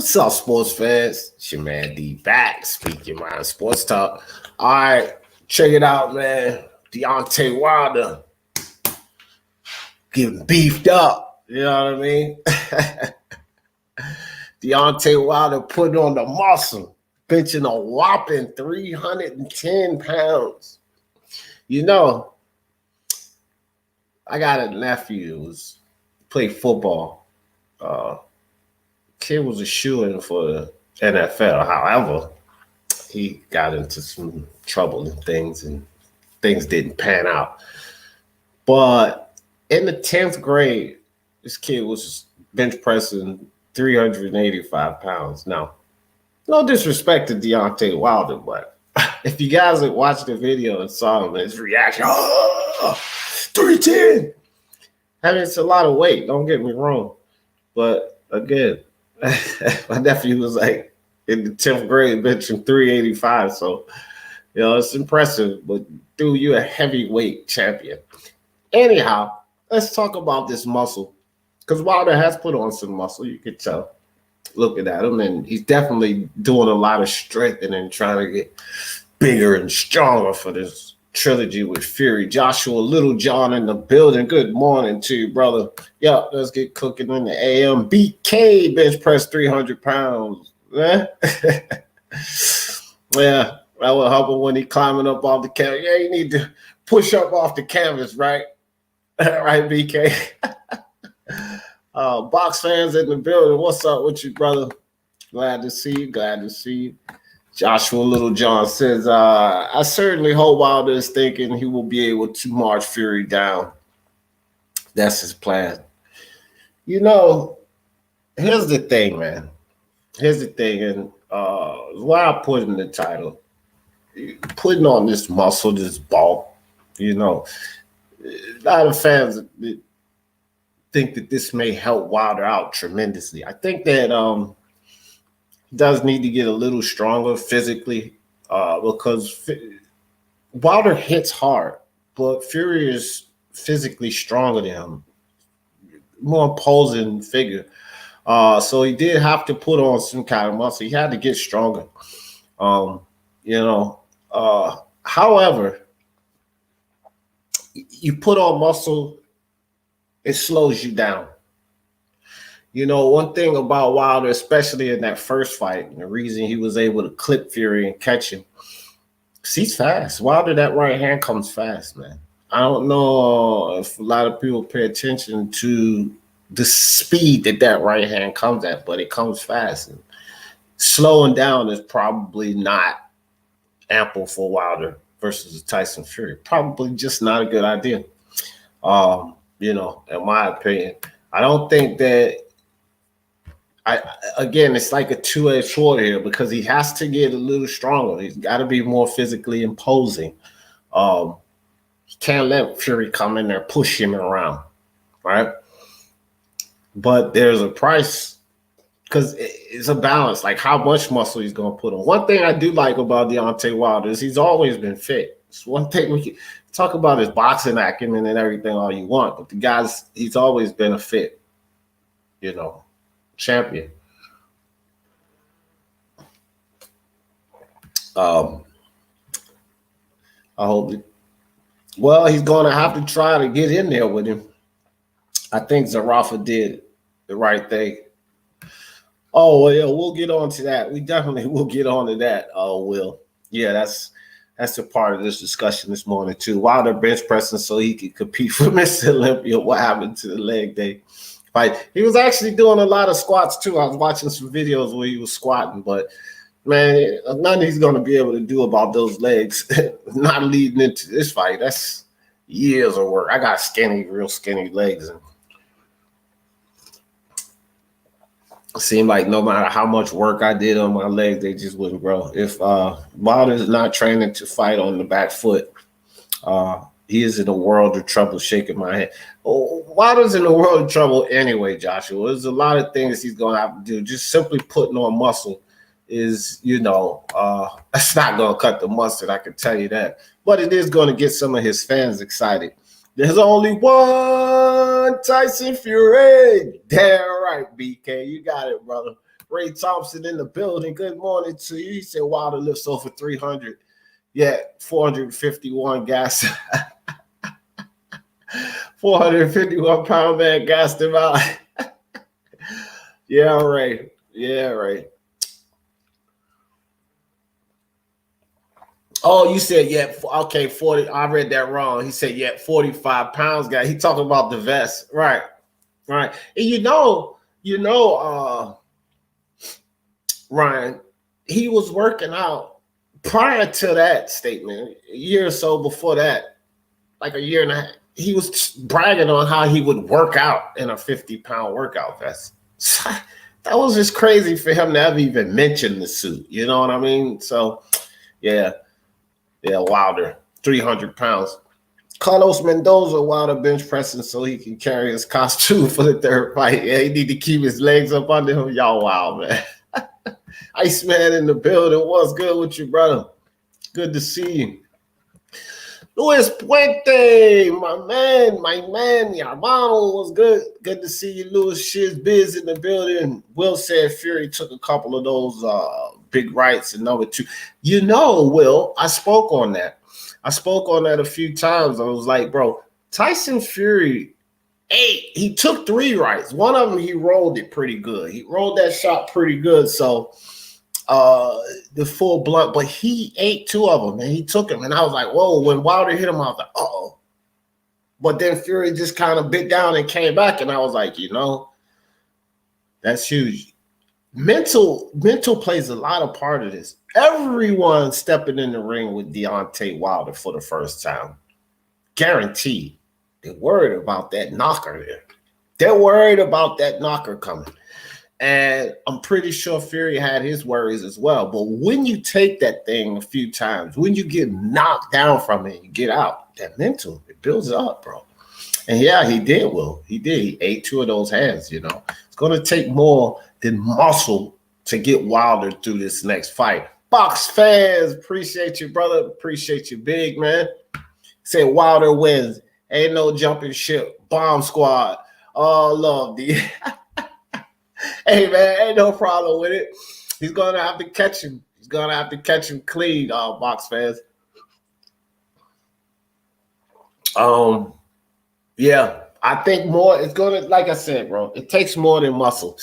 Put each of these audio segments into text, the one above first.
What's up, sports fans? It's your man D back, speaking mind sports talk. All right, check it out, man. Deontay Wilder getting beefed up. You know what I mean? Deontay Wilder putting on the muscle, benching a whopping 310 pounds. You know, I got a nephew who played football. Kid was a shoo-in for the NFL. However, he got into some trouble and things didn't pan out. But in the 10th grade, this kid was bench pressing 385 pounds. Now, no disrespect to Deontay Wilder, but if you guys had watched the video and saw him, his reaction, 310. I mean, it's a lot of weight, don't get me wrong. But again, my nephew was like in the 10th grade benching 385. So, it's impressive. But dude, you're a heavyweight champion. Anyhow, let's talk about this muscle. Because Wilder has put on some muscle, you could tell. Looking at him, and he's definitely doing a lot of strengthening and trying to get bigger and stronger for this trilogy with Fury. Joshua Littlejohn in the building. Good morning to you, brother. Yeah, let's get cooking in the AM. BK bench press 300 pounds. Yeah, yeah, that would help him when he climbing up off the canvas. Yeah, you need to push up off the canvas, right? Right, BK. Box fans in the building. What's up with you, brother? Glad to see you. Glad to see you. Joshua Littlejohn says, I certainly hope Wilder is thinking he will be able to march Fury down. That's his plan. Here's the thing, man. Here's the thing, and why I put in the title. Putting on this muscle, this bulk, a lot of fans think that this may help Wilder out tremendously. I think that does need to get a little stronger physically because Wilder hits hard, but Fury is physically stronger than him, more imposing figure. So he did have to put on some kind of muscle. He had to get stronger. However, you put on muscle, it slows you down. One thing about Wilder, especially in that first fight, and the reason he was able to clip Fury and catch him, he's fast. Wilder, that right hand comes fast, man. I don't know if a lot of people pay attention to the speed that right hand comes at, but it comes fast. And slowing down is probably not ample for Wilder versus Tyson Fury. Probably just not a good idea. In my opinion, I don't think that. Again, it's like a two-edged sword here because he has to get a little stronger. He's got to be more physically imposing. He can't let Fury come in there, push him around, right? But there's a price because it's a balance, like how much muscle he's going to put on. One thing I do like about Deontay Wilder is he's always been fit. It's one thing we can talk about his boxing acumen and everything all you want, but he's always been a fit, champion. I hope he's going to have to try to get in there with him. I think Zerafa did the right thing. Oh, well, yeah, we'll get on to that. We definitely will get on to that, Will. Yeah, that's a part of this discussion this morning, too. Wilder bench pressing so he could compete for Mr. Olympia. What happened to the leg day fight? He was actually doing a lot of squats, too. I was watching some videos where he was squatting, but, man, nothing he's going to be able to do about those legs not leading into this fight. That's years of work. I got real skinny legs, and it seemed like no matter how much work I did on my legs, they just wouldn't grow. If Wilder's not training to fight on the back foot, he is in a world of trouble. Shaking my head. Wilder's in a world of trouble anyway, Joshua. There's a lot of things he's going to have to do. Just simply putting on muscle is, that's not going to cut the mustard, I can tell you that. But it is going to get some of his fans excited. There's only one Tyson Fury. Damn right, BK. You got it, brother. Ray Thompson in the building. Good morning to you. He said Wilder lifts over 300. Yeah, 451 gas. 451 pound man gassed him out. Yeah, right. Yeah, right. Oh, you said, yeah, okay, 40. I read that wrong. He said, yeah, 45 pounds guy. He talking about the vest. Right. Right. And Ryan, he was working out prior to that statement, a year or so before that, like a year and a half. He was bragging on how he would work out in a 50-pound workout vest. That was just crazy for him to ever even mention the suit. You know what I mean? So, yeah, Wilder, 300 pounds. Carlos Mendoza, Wilder bench pressing so he can carry his costume for the third fight. Yeah, he need to keep his legs up under him. Y'all wild, man. Iceman in the building. What's good with you, brother? Good to see you. Luis Puente, my man, your hermano was good. Good to see you, Luis. Shiz Biz in the building. Will said Fury took a couple of those big rights and number 2. You know, Will, I spoke on that. A few times. I was like, bro, Tyson Fury, he took 3 rights. One of them, he rolled it pretty good. He rolled that shot pretty good. So the full blunt, but he ate 2 of them and he took them. And I was like, whoa, when Wilder hit him, I was like, uh-oh. But then Fury just kind of bit down and came back. And I was like, that's huge. Mental plays a lot of part of this. Everyone stepping in the ring with Deontay Wilder for the first time, guaranteed, they're worried about that knocker there. They're worried about that knocker coming. And I'm pretty sure Fury had his worries as well. But when you take that thing a few times, when you get knocked down from it, you get out, that mental, it builds up, bro. And yeah, he did, Will. He did. He ate 2 of those hands, It's going to take more than muscle to get Wilder through this next fight. Box fans, appreciate you, brother. Appreciate you big, man. Say Wilder wins. Ain't no jumping ship. Bomb squad. Oh, love, D. Hey, man, ain't no problem with it. He's going to have to catch him. He's going to have to catch him clean, box fans. Yeah, I think more, it's going to, like I said, bro, it takes more than muscle.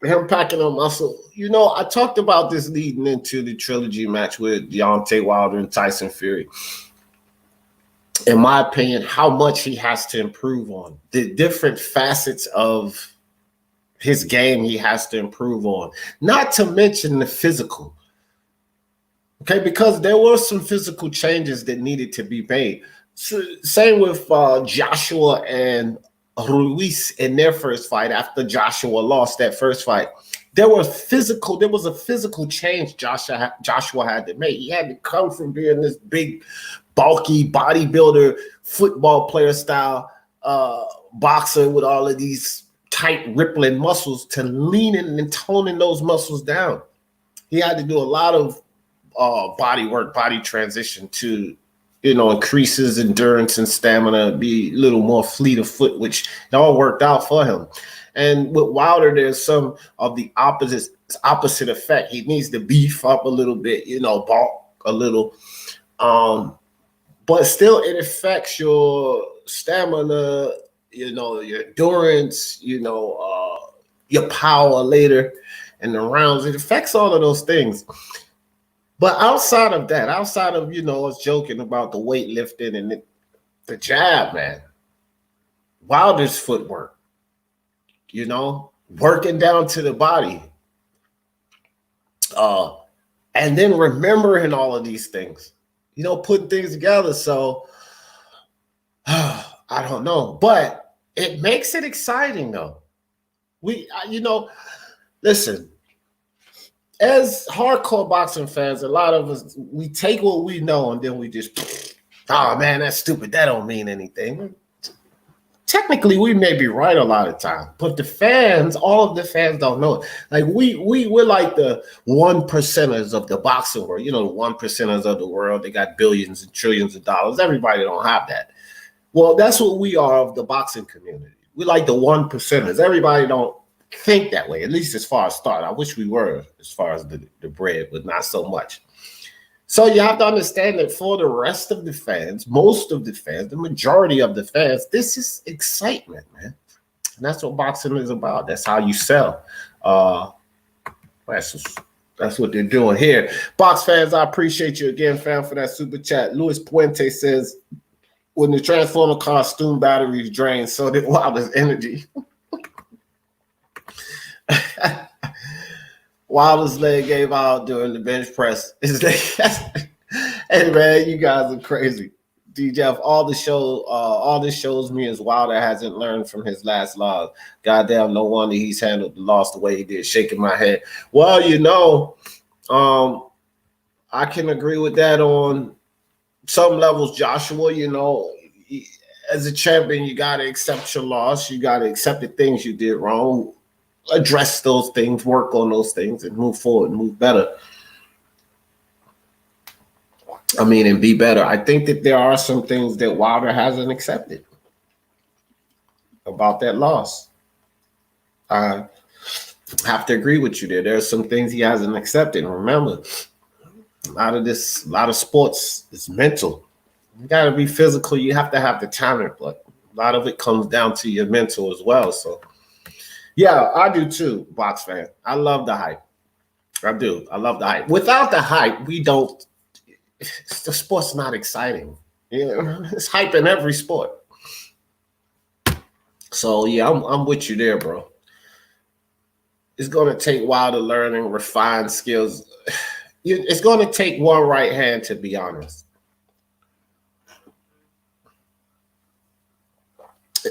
Him packing on muscle. I talked about this leading into the trilogy match with Deontay Wilder and Tyson Fury. In my opinion, how much he has to improve on. The different facets of his game he has to improve on. Not to mention the physical. Okay, because there were some physical changes that needed to be made. So, same with Joshua and Ruiz in their first fight after Joshua lost that first fight. There was a physical change Joshua had to make. He had to come from being this big, bulky bodybuilder, football player style boxer with all of these tight rippling muscles to leaning and toning those muscles down. He had to do a lot of body work, body transition to increase his endurance and stamina, be a little more fleet of foot, which it all worked out for him. And with Wilder, there's some of the opposite effect. He needs to beef up a little bit, bulk a little. But still, it affects your stamina, your endurance, your power later in the rounds. It affects all of those things. But outside of that, us joking about the weightlifting and the jab, man, Wilder's footwork, working down to the body, and then remembering all of these things, putting things together. So I don't know, but it makes it exciting though. Listen, as hardcore boxing fans, a lot of us, we take what we know and then we just, oh man, that's stupid. That don't mean anything. Technically, we may be right a lot of time, but the fans, all of the fans don't know it. Like we're like the 1%ers of the boxing world. The 1%ers of the world. They got billions and trillions of dollars. Everybody don't have that. Well, that's what we are of the boxing community. We like the 1%ers. Everybody don't think that way, at least as far as start. I wish we were as far as the bread, but not so much. So you have to understand that for the rest of the fans, most of the fans, the majority of the fans, this is excitement, man. And that's what boxing is about. That's how you sell. That's what they're doing here. Box fans, I appreciate you again, fam, for that super chat. Luis Puente says, when the Transformer costume batteries drain, so did Wilder's energy. Wilder's leg gave out during the bench press. Hey man, you guys are crazy. D Jeff, all this shows me is Wilder hasn't learned from his last loss. Goddamn, no wonder he's handled the loss the way he did, shaking my head. Well, I can agree with that on some levels, Joshua. As a champion, you got to accept your loss. You got to accept the things you did wrong, address those things, work on those things, and move forward and move better. And be better. I think that there are some things that Wilder hasn't accepted about that loss. I have to agree with you there. There are some things he hasn't accepted. Remember, a lot of sports is mental. You got to be physical. You have to have the talent, but a lot of it comes down to your mental as well. So, yeah, I do too, box fan. I love the hype. I do. I love the hype. Without the hype, the sport's not exciting. It's hype in every sport. So, yeah, I'm with you there, bro. It's going to take Wilder learning, refine skills. It's going to take one right hand, to be honest.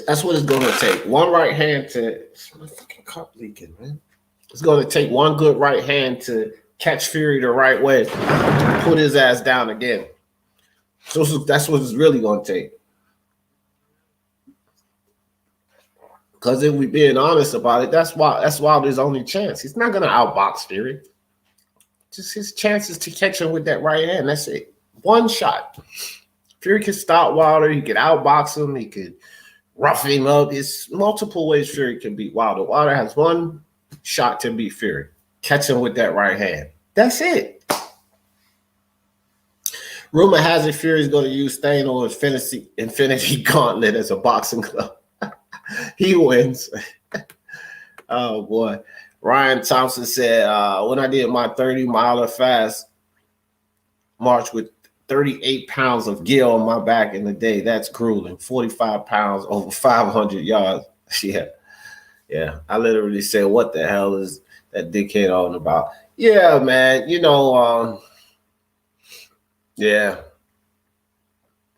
That's what it's going to take. One right hand to... My fucking cup leaking, man. It's going to take one good right hand to catch Fury the right way, put his ass down again. So that's what it's really going to take. Because if we're being honest about it, that's Wilder's only chance. He's not going to outbox Fury. Just his chances to catch him with that right hand. That's it. One shot. Fury can stop Wilder. He could outbox him. He could rough him up. It's multiple ways Fury can beat Wilder. Wilder has one shot to beat Fury. Catch him with that right hand. That's it. Rumor has it Fury's going to use Thanos Infinity Gauntlet as a boxing glove. He wins. Oh, boy. Ryan Thompson said, when I did my 30-miler fast march with 38 pounds of gear on my back in the day, that's grueling. 45 pounds over 500 yards. Yeah. I literally said, what the hell is that dickhead on about? Yeah, man. Yeah.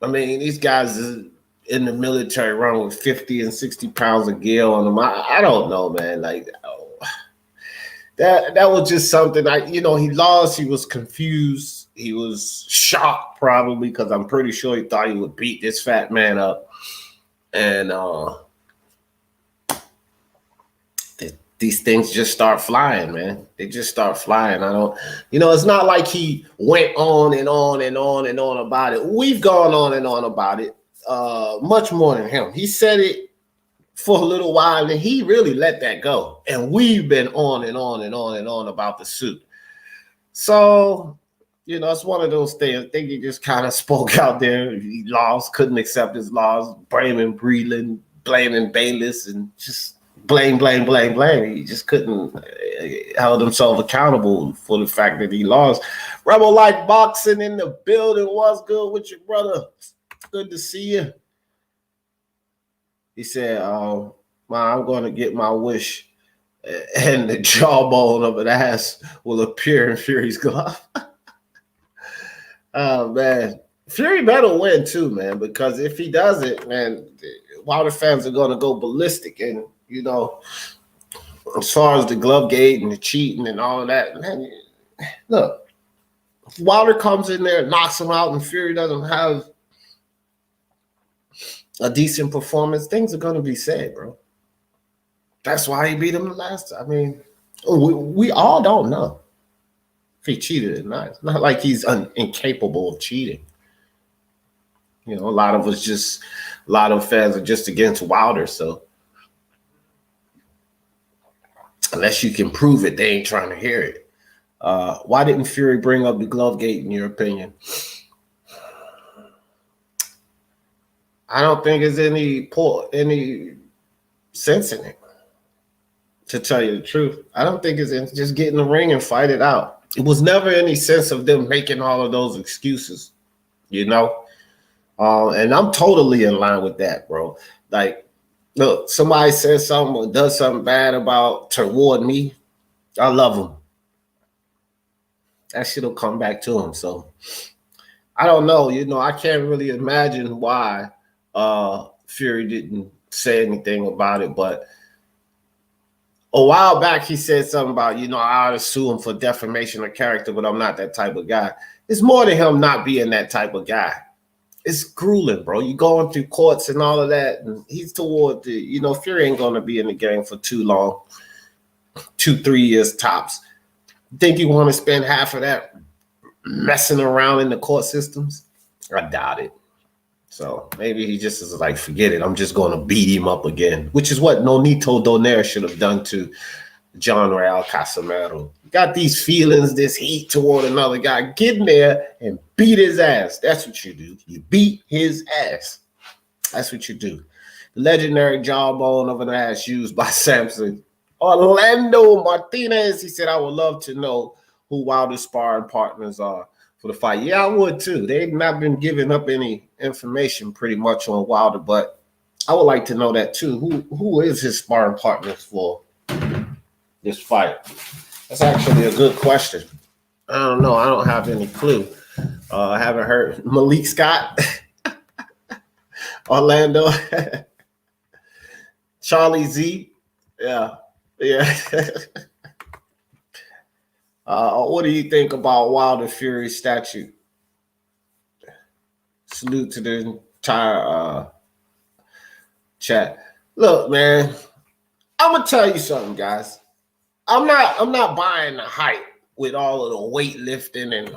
These guys is in the military run with 50 and 60 pounds of gear on them. I don't know, man. That was just something. He lost. He was confused. He was shocked, probably, because I'm pretty sure he thought he would beat this fat man up. And these things just start flying, man. They just start flying. It's not like he went on and on and on and on about it. We've gone on and on about it, much more than him. He said it for a little while, and he really let that go. And we've been on and on and on and on about the suit. So, it's one of those things. I think he just kind of spoke out there. He lost, couldn't accept his loss, blaming Breland, blaming Bayless, and just blame. He just couldn't held himself accountable for the fact that he lost. Rebel Life Boxing in the building. What's good with you, brother? Good to see you. He said, I'm going to get my wish, and the jawbone of an ass will appear in Fury's glove. Oh, man. Fury better win, too, man, because if he doesn't, man, Wilder fans are going to go ballistic. And, as far as the glove gate and the cheating and all of that, man, look, if Wilder comes in there, knocks him out, and Fury doesn't have a decent performance, things are going to be said, bro. That's why he beat him the last time. We all don't know if he cheated or not. It's not like he's incapable of cheating. A lot of fans are just against Wilder. So, Unless you can prove it, they ain't trying to hear it. Why didn't Fury bring up the glove gate, in your opinion? I don't think there's any sense in it, to tell you the truth. I don't think it's in just get in the ring and fight it out. It was never any sense of them making all of those excuses, you know? And I'm totally in line with that, bro. Like, look, somebody says something or does something bad toward me, I love them. That shit will come back to him. So I don't know. You know, I can't really imagine why Fury didn't say anything about it. But a while back, he said something about, you know, I ought to sue him for defamation of character, but I'm not that type of guy. It's more than him not being that type of guy. It's grueling, bro. You going through courts and all of that, and he's toward the, you know, Fury ain't going to be in the game for too long, 2-3 years tops. Think you want to spend half of that messing around in the court systems? I doubt it. So maybe he just is like, forget it. I'm just going to beat him up again, which is what Nonito Donaire should have done to John Real Casamero. Got these feelings, this heat toward another guy. Get in there and beat his ass. That's what you do. You beat his ass. That's what you do. The legendary jawbone of an ass used by SYMST. Orlando Martinez, he said, I would love to know who Wilder's sparring partners are for the fight. Yeah, I would too. They've not been giving up any information pretty much on Wilder, but I would like to know that too. Who is his sparring partners for this fight? That's actually a good question. I don't know. I don't have any clue. I haven't heard. Malik Scott, Orlando, Charlie Z. Yeah. What do you think about Wilder Fury statue? Salute to the entire chat. Look, man, I'm gonna tell you something, guys. I'm not buying the hype with all of the weightlifting and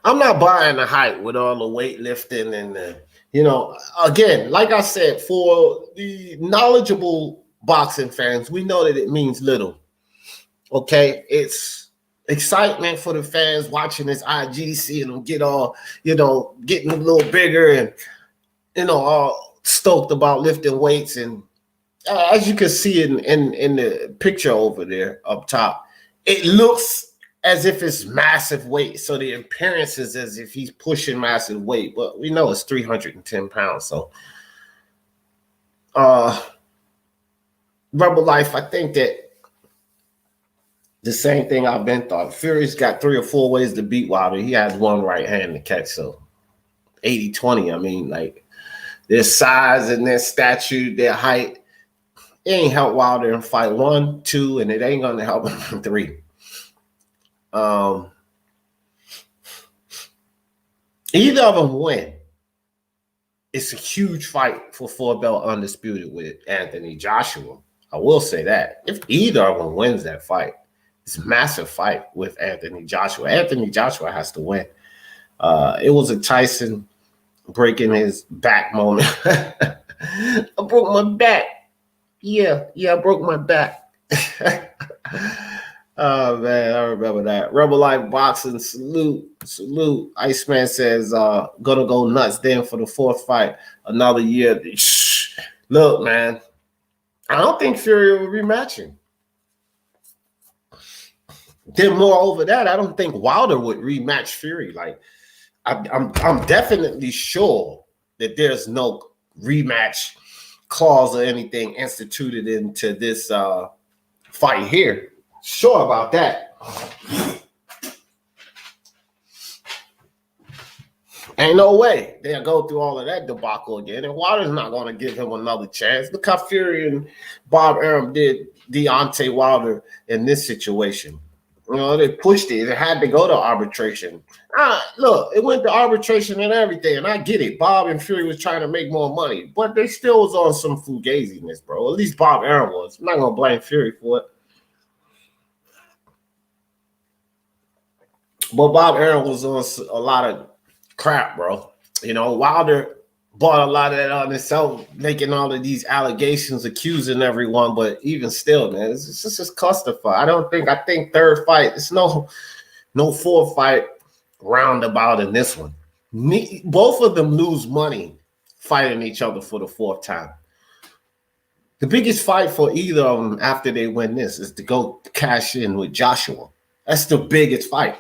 I'm not buying the hype with all the weightlifting and the, you know, again, like I said, for the knowledgeable boxing fans, we know that it means little. Okay, it's excitement for the fans watching this IG, seeing them get all, you know, getting a little bigger and, you know, all stoked about lifting weights. And as you can see in the picture over there up top, it looks as if it's massive weight. So the appearance is as if he's pushing massive weight, but we know it's 310 pounds. So Rebel Life, I think that the same thing I've been thought. Fury's got 3 or 4 ways to beat Wilder. He has one right hand to catch. So 80-20. I mean, like, their size and their stature, their height, it ain't help Wilder in fight 1, 2, and it ain't going to help him in 3. Either of them win. It's a huge fight for 4-belt undisputed with Anthony Joshua. I will say that. If either of them wins that fight, it's a massive fight with Anthony Joshua. Anthony Joshua has to win. It was a Tyson breaking his back moment. I broke my back. Yeah, I broke my back. Oh, man, I remember that. Rebel Life Boxing, salute. Iceman says, gonna go nuts then for the 4th fight. Another year. Look, man, I don't think Fury will rematch him. Then moreover that, I don't think Wilder would rematch Fury. Like, I'm definitely sure that there's no rematch clause or anything instituted into this fight here. Sure about that. Ain't no way they'll go through all of that debacle again. And Wilder's not going to give him another chance. Look how Fury and Bob Arum did Deontay Wilder in this situation. You know, they pushed it. It had to go to arbitration. Look, it went to arbitration and everything, and I get it. Bob and Fury was trying to make more money, but they still was on some fugaziness, bro. At least Bob Aaron was. I'm not gonna blame Fury for it. But Bob Aaron was on a lot of crap, bro. You know, Wilder bought a lot of that on himself, making all of these allegations, accusing everyone. But even still, man, it's just a clusterfuck. I think third fight, it's no fourth fight roundabout in this one. Both of them lose money fighting each other for the fourth time. The biggest fight for either of them after they win this is to go cash in with Joshua. That's the biggest fight.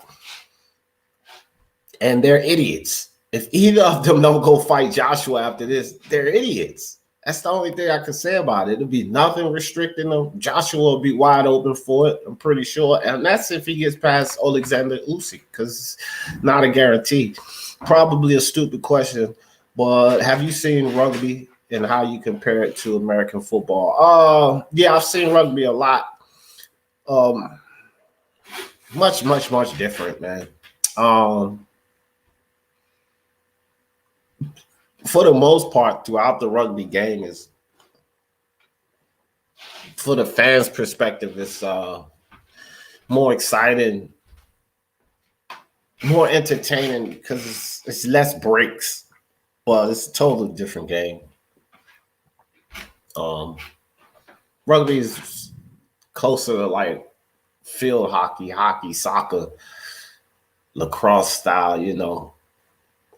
And they're idiots. If either of them don't go fight Joshua after this, they're idiots. That's the only thing I can say about it. It'll be nothing restricting them. Joshua will be wide open for it, I'm pretty sure. And that's if he gets past Alexander Usyk, because it's not a guarantee. Probably a stupid question, but have you seen rugby and how you compare it to American football? Yeah, I've seen rugby a lot. Much different, man. For the most part, throughout the rugby game, is for the fans' perspective, it's more exciting, more entertaining because it's less breaks, but it's a totally different game. Rugby is closer to like field hockey, soccer, lacrosse style, you know.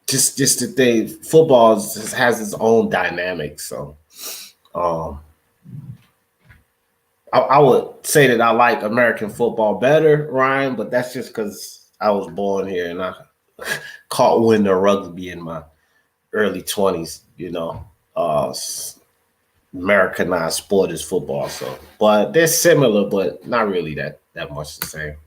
Just the thing, football has its own dynamic. So I would say that I like American football better, Ryan, but that's just because I was born here and I caught wind of rugby in my early 20s, you know. Americanized sport is football. So, but they're similar, but not really that much the same.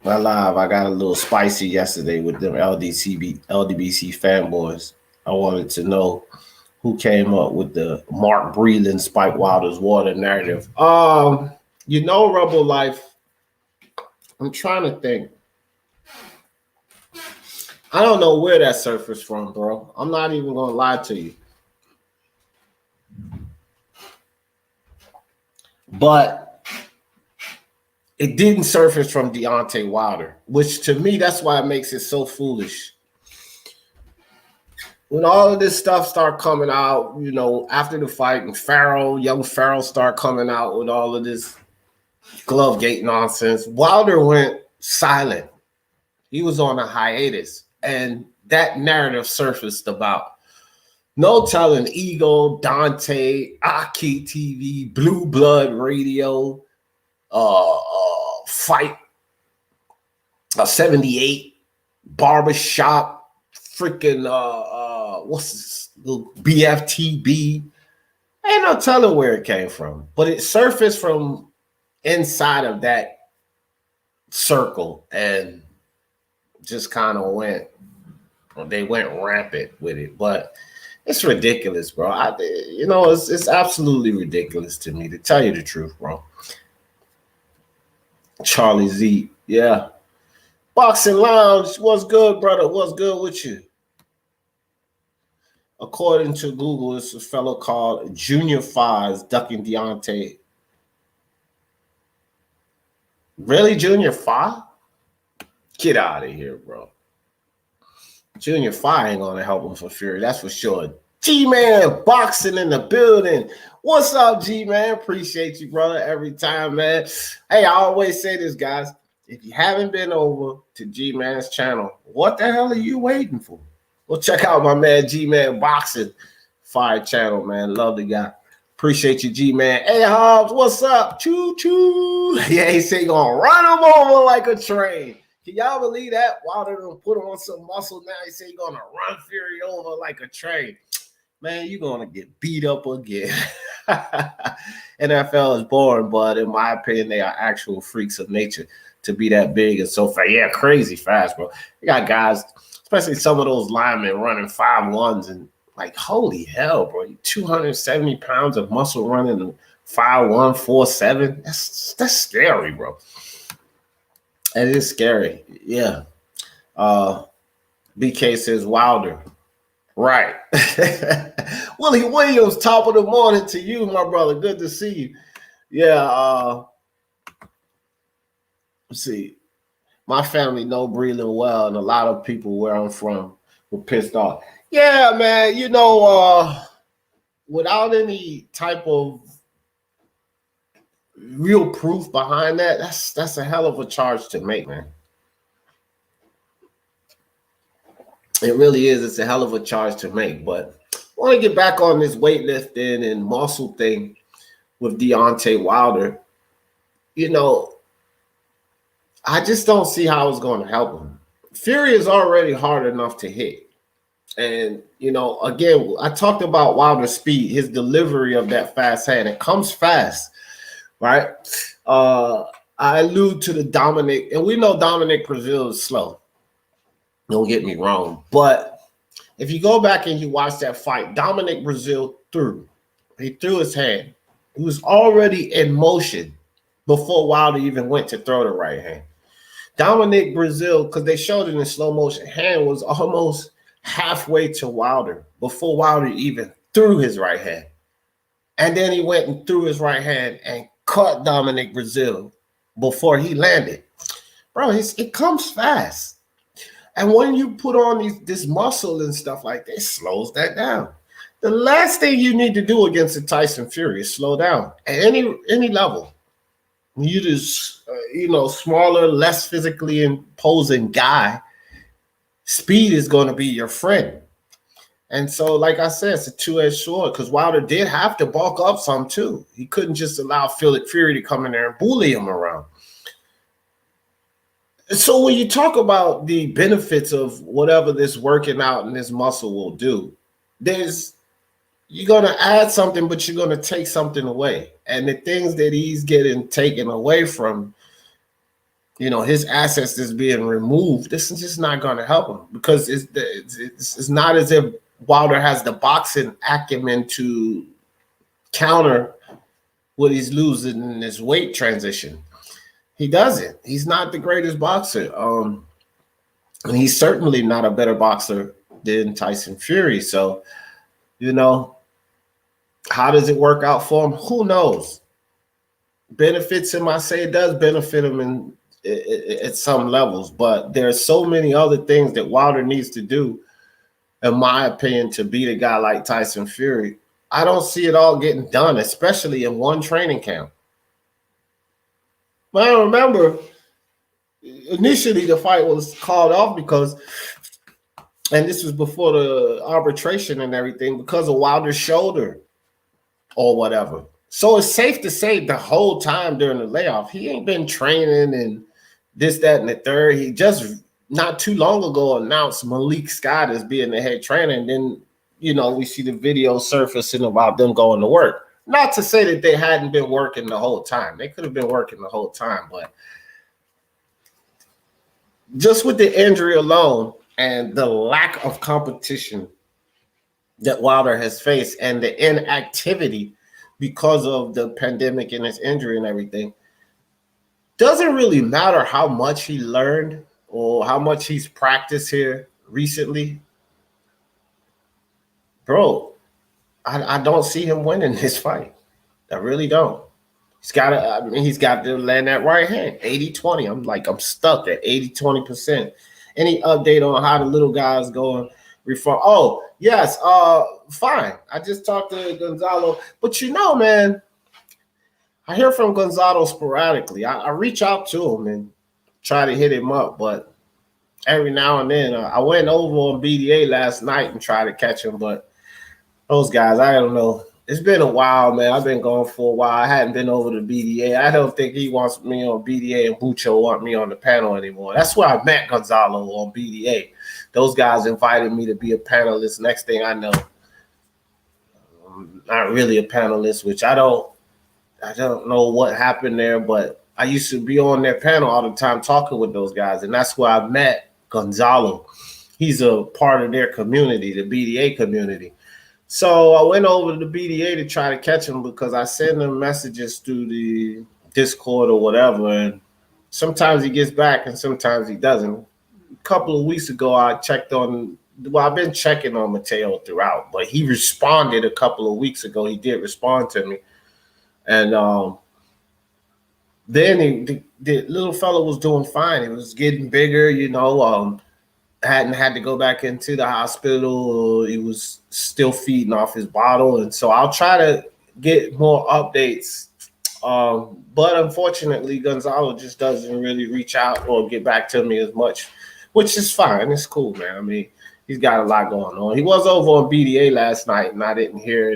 My live, I got a little spicy yesterday with them LDBC fanboys. I wanted to know who came up with the Mark Breland Spike Wilder's water narrative. You know, Rebel Life, I'm trying to think. I don't know where that surfaced from, bro. I'm not even gonna lie to you. But it didn't surface from Deontay Wilder, which to me, that's why it makes it so foolish. When all of this stuff start coming out, you know, after the fight, and young Farrell start coming out with all of this glove gate nonsense, Wilder went silent. He was on a hiatus, and that narrative surfaced about no telling Ego, Dante, Aki TV, Blue Blood Radio, Fight 78, Barbershop, freaking what's this little BFTB. Ain't no telling where it came from, but it surfaced from inside of that circle and just kind of went rampant with it. But it's ridiculous, bro. It's absolutely ridiculous to me, to tell you the truth, bro. Charlie Z, yeah. Boxing Lounge, what's good, brother? What's good with you? According to Google, it's a fellow called Junior Fives ducking Deontay. Really, Junior Five? Get out of here, bro. Junior Five ain't gonna help him for Fury, that's for sure. G-Man Boxing in the building. What's up, G-Man? Appreciate you, brother, every time, man. Hey, I always say this, guys. If you haven't been over to G-Man's channel, what the hell are you waiting for? Go check out my man G-Man Boxing. Fire channel, man. Love the guy. Appreciate you, G-Man. Hey, Hobbs, what's up? Choo-choo. Yeah, he say gonna run him over like a train. Can y'all believe that? Wilder done put on some muscle now. He say he gonna run Fury over like a train. Man, you're going to get beat up again. NFL is boring, but in my opinion, they are actual freaks of nature to be that big and so fast. Yeah, crazy fast, bro. You got guys, especially some of those linemen running 5'1s and like, holy hell, bro. 270 pounds of muscle running 5'1", 4'7". That's scary, bro. That is scary. Yeah. BK says Wilder. Right. Willie Williams, top of the morning to you, my brother. Good to see you. Yeah. Let's see. My family know breathing well, and a lot of people where I'm from were pissed off. Yeah, man. Without any type of real proof behind that, that's a hell of a charge to make, man. It really is. It's a hell of a charge to make. But I want to get back on this weightlifting and muscle thing with Deontay Wilder. I just don't see how it's going to help him. Fury is already hard enough to hit. And, again, I talked about Wilder's speed, his delivery of that fast hand. It comes fast, right? I allude to the Dominic, and we know Dominic Brazil is slow. Don't get me wrong. But if you go back and you watch that fight, Dominic Brazil threw. He threw his hand. He was already in motion before Wilder even went to throw the right hand. Dominic Brazil, because they showed it in slow motion, hand was almost halfway to Wilder before Wilder even threw his right hand. And then he went and threw his right hand and caught Dominic Brazil before he landed. Bro, it comes fast. And when you put on this muscle and stuff like that, it slows that down. The last thing you need to do against a Tyson Fury is slow down at any level. You just, smaller, less physically imposing guy, speed is going to be your friend. And so, like I said, it's a two-edged sword because Wilder did have to bulk up some too. He couldn't just allow Fury to come in there and bully him around. So when you talk about the benefits of whatever this working out and this muscle will do, you're going to add something, but you're going to take something away. And the things that he's getting taken away from, his assets that's being removed, this is just not going to help him because it's not as if Wilder has the boxing acumen to counter what he's losing in this weight transition. He doesn't. He's not the greatest boxer. And he's certainly not a better boxer than Tyson Fury. So, how does it work out for him? Who knows? Benefits him, I say it does benefit him at some levels, but there's so many other things that Wilder needs to do, in my opinion, to beat a guy like Tyson Fury. I don't see it all getting done, especially in one training camp. But I remember initially the fight was called off because, and this was before the arbitration and everything, because of Wilder's shoulder or whatever. So it's safe to say the whole time during the layoff, he ain't been training and this, that, and the third. He just not too long ago announced Malik Scott as being the head trainer. And then, we see the video surfacing about them going to work. Not to say that they hadn't been working the whole time. They could have been working the whole time, but just with the injury alone and the lack of competition that Wilder has faced and the inactivity because of the pandemic and his injury and everything, doesn't really matter how much he learned or how much he's practiced here recently. Bro, I don't see him winning this fight. I really don't. He's got to land that right hand, 80-20. I'm stuck at 80-20%. Any update on how the little guy's going? Oh, yes, fine. I just talked to Gonzalo. But man, I hear from Gonzalo sporadically. I reach out to him and try to hit him up, but every now and then I went over on BDA last night and tried to catch him, but those guys, I don't know. It's been a while, man. I've been going for a while. I hadn't been over to BDA. I don't think he wants me on BDA and Bucho want me on the panel anymore. That's where I met Gonzalo on BDA. Those guys invited me to be a panelist. Next thing I know, I'm not really a panelist, which I don't know what happened there, but I used to be on their panel all the time talking with those guys, and that's where I met Gonzalo. He's a part of their community, the BDA community. So I went over to the BDA to try to catch him because I send him messages through the Discord or whatever, and sometimes he gets back and sometimes he doesn't. A couple of weeks ago, I checked on. Well, I've been checking on Mateo throughout, but he responded a couple of weeks ago. He did respond to me, and then the little fellow was doing fine. He was getting bigger, hadn't had to go back into the hospital. He was still feeding off his bottle. And so I'll try to get more updates. But unfortunately, Gonzalo just doesn't really reach out or get back to me as much, which is fine. It's cool, man. I mean, he's got a lot going on. He was over on BDA last night, and I didn't hear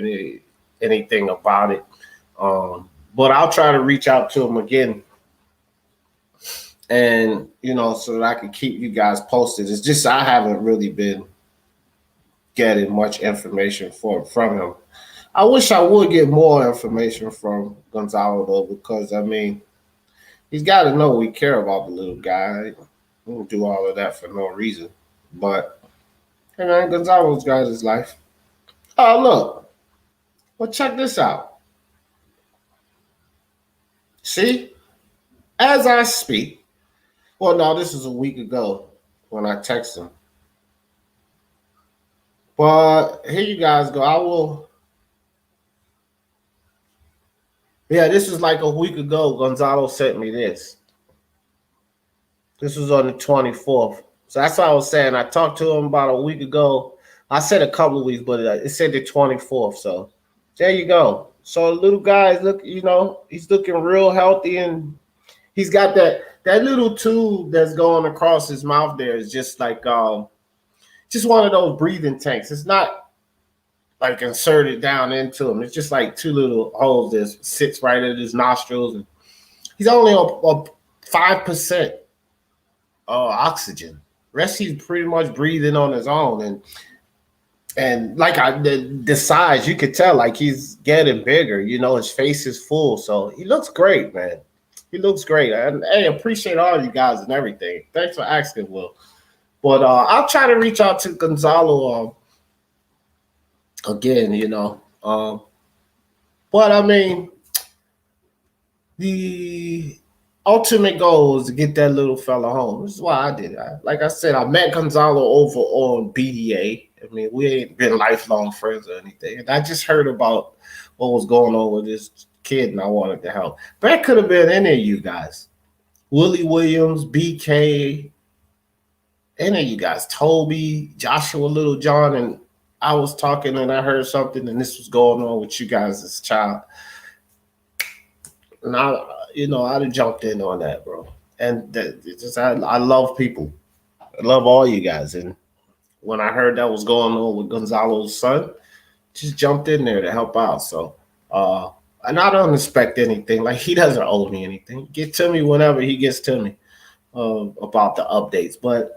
anything about it. But I'll try to reach out to him again. And, so that I can keep you guys posted. It's just I haven't really been getting much information from him. I wish I would get more information from Gonzalo, though, because, I mean, he's got to know we care about the little guy. We don't do all of that for no reason. But, hey, man, Gonzalo's got his life. Oh, look. Well, check this out. See? As I speak, well, no, this is a week ago when I texted him. But here you guys go. I will. Yeah, this is like a week ago. Gonzalo sent me this. This was on the 24th. So that's what I was saying. I talked to him about a week ago. I said a couple of weeks, but it said the 24th. So there you go. So the little guy, he's looking real healthy, and he's got that little tube that's going across his mouth there is just like just one of those breathing tanks. It's not like inserted down into him. It's just like two little holes that sits right at his nostrils. And he's only on 5% oxygen. Rest he's pretty much breathing on his own. And like the size, you could tell like he's getting bigger. His face is full. So he looks great, man. He looks great. And I appreciate all you guys and everything. Thanks for asking, Will. But I'll try to reach out to Gonzalo again, but I mean, the ultimate goal is to get that little fella home. This is why I did it. Like I said, I met Gonzalo over on BDA. I mean, we ain't been lifelong friends or anything. And I just heard about what was going on with this kid, and I wanted to help. But that could have been any of you guys. Willie Williams, BK, any of you guys, Toby, Joshua Littlejohn, and I was talking and I heard something, and this was going on with you guys as a child. And I'd have jumped in on that, bro. And I love people. I love all you guys. And when I heard that was going on with Gonzalo's son, just jumped in there to help out. So, and I don't expect anything. Like, he doesn't owe me anything. Get to me whenever he gets to me about the updates. But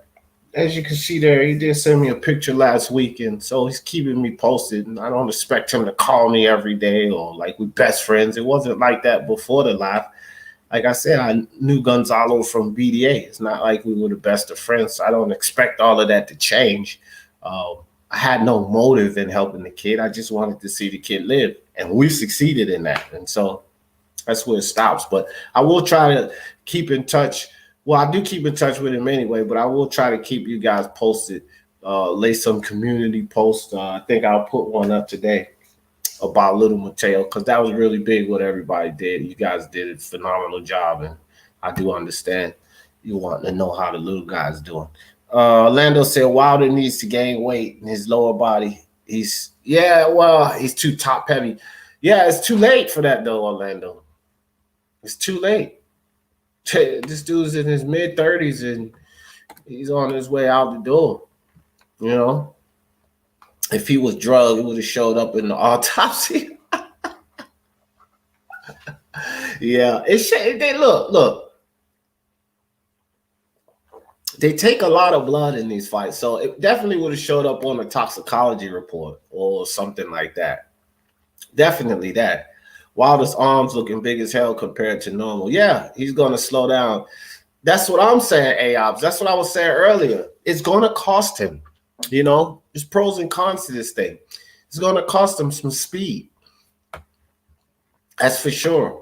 as you can see there, he did send me a picture last week, and so he's keeping me posted. And I don't expect him to call me every day or like we're best friends. It wasn't like that before the live. Like I said, I knew Gonzalo from BDA. It's not like we were the best of friends. So I don't expect all of that to change. I had no motive in helping the kid. I just wanted to see the kid live, and we succeeded in that. And so that's where it stops. But I will try to keep in touch. Well, I do keep in touch with him anyway, but I will try to keep you guys posted. Lay some community posts. I think I'll put one up today about little Mateo, because that was really big what everybody did. You guys did a phenomenal job, and I do understand you want to know how the little guy's doing. Orlando said Wilder needs to gain weight in his lower body. He's too top heavy. Yeah, it's too late for that though, Orlando. It's too late. This dude's in his mid-30s and he's on his way out the door. If he was drugged, it would have showed up in the autopsy. Yeah, they look. They take a lot of blood in these fights, so it definitely would have showed up on the toxicology report or something like that. Definitely that. Wilder's arms looking big as hell compared to normal. Yeah, he's going to slow down. That's what I'm saying, AOPS. That's what I was saying earlier. It's going to cost him. There's pros and cons to this thing. It's going to cost him some speed. That's for sure.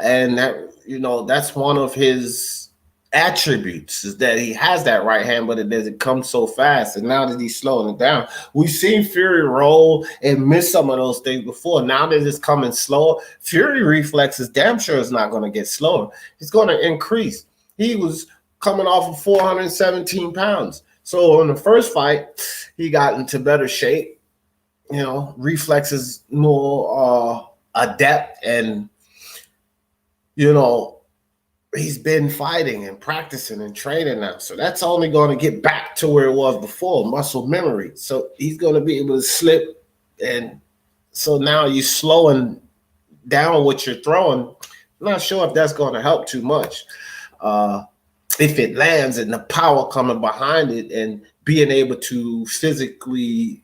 And that, that's one of his attributes, is that he has that right hand, but it doesn't come so fast. And now that he's slowing it down, we've seen Fury roll and miss some of those things before. Now that it's coming slower, Fury reflexes damn sure is not going to get slower. It's going to increase. He was coming off of 417 pounds. So in the first fight, he got into better shape. Reflexes more adept, and he's been fighting and practicing and training now, so that's only going to get back to where it was before, muscle memory. So he's going to be able to slip, and so now you're slowing down what you're throwing. I'm not sure if that's going to help too much. If it lands and the power coming behind it and being able to physically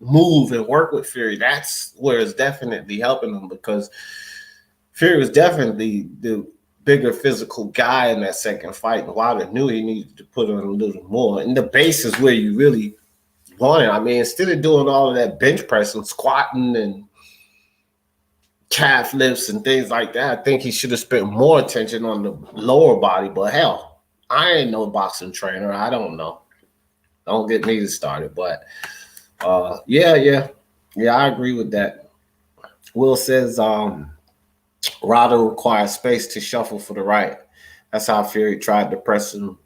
move and work with Fury, that's where it's definitely helping him, because Fury was definitely the bigger physical guy in that second fight, and Wilder knew he needed to put on a little more. And the base is where you really want it. I mean, instead of doing all of that bench press and squatting and calf lifts and things like that, I think he should have spent more attention on the lower body. But hell, I ain't no boxing trainer. I don't know. Don't get me started. But yeah, I agree with that. Will says Wilder requires space to shuffle for the right. That's how Fury tried to press him.